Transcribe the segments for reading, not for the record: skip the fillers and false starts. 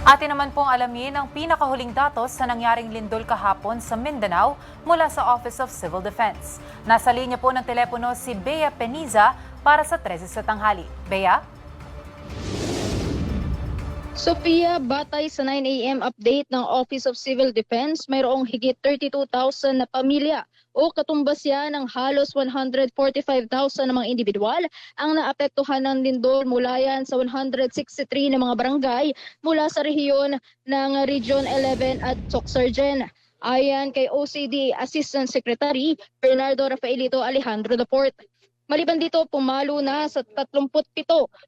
Atin naman pong alamin ang pinakahuling datos sa nangyaring lindol kahapon sa Mindanao mula sa Office of Civil Defense. Nasa linya po ng telepono si Bea Peniza para sa 13 sa tanghali. Bea? Sofia, batay sa 9 a.m. update ng Office of Civil Defense, mayroong higit 32,000 na pamilya o katumbas yan ng halos 145,000 na mga individual ang naapektuhan ng lindol mula yan sa 163 na mga barangay mula sa rehiyon ng Region 11 at Socsurgen. Ayan kay OCD Assistant Secretary Bernardo Rafaelito Alejandro Laporte. Maliban dito, pumalo na sa 37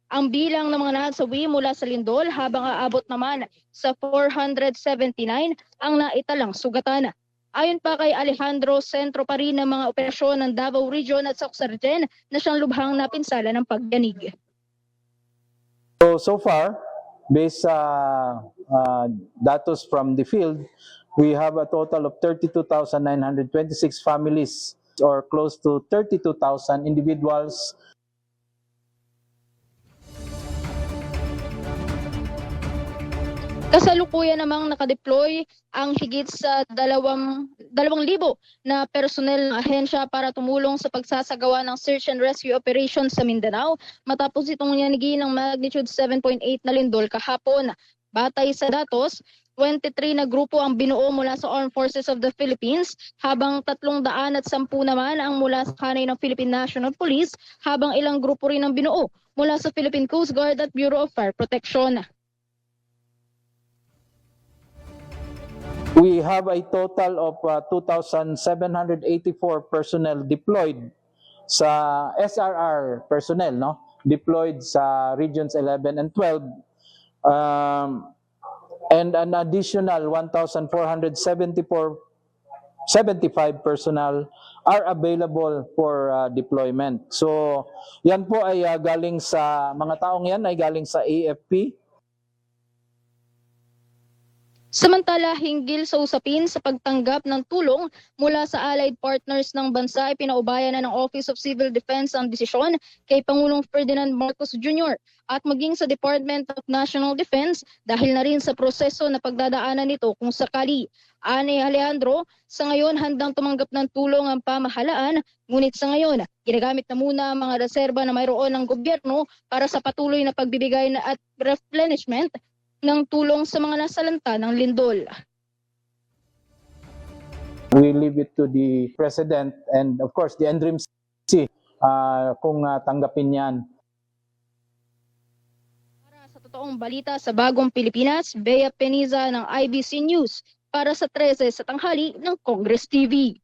ang bilang ng mga nasawi mula sa lindol habang aabot naman sa 479 ang naitalang sugatan. Ayon pa kay Alejandro, sentro pa rin ng mga operasyon ng Davao Region at Socsurgen na siyang lubhang napinsala ng pagyanig. So far, based sa datos from the field, we have a total of 32,926 families or close to 32,000 individuals. Kasalukuyan namang nakadeploy ang higit sa 2,000 na personel ng ahensya para tumulong sa pagsasagawa ng search and rescue operation sa Mindanao matapos itong yanigi ng magnitude 7.8 na lindol kahapon. Batay sa datos, 23 na grupo ang binuo mula sa Armed Forces of the Philippines, habang 310 naman ang mula sa hanay ng Philippine National Police, habang ilang grupo rin ang binuo mula sa Philippine Coast Guard at Bureau of Fire Protection. We have a total of 2,784 personnel deployed sa SRR personnel, no? Deployed sa regions 11 and 12. And an additional 1,475 personnel are available for deployment. So, yan po ay galing sa, mga taong yan ay galing sa AFP. Samantala, hinggil sa usapin sa pagtanggap ng tulong mula sa allied partners ng bansa, ipinaubayan na ng Office of Civil Defense ang desisyon kay Pangulong Ferdinand Marcos Jr. at maging sa Department of National Defense dahil na rin sa proseso na pagdadaanan nito kung sakali. Ani Alejandro, sa ngayon handang tumanggap ng tulong ang pamahalaan, ngunit sa ngayon ginagamit na muna ang mga reserba na mayroon ng gobyerno para sa patuloy na pagbibigay at replenishment ng tulong sa mga nasalanta ng lindol. We leave it to the President and of course the NDRIMC kung tanggapin yan. Para sa totoong balita sa Bagong Pilipinas, Bea Peniza ng IBC News para sa 13 sa tanghali ng Congress TV.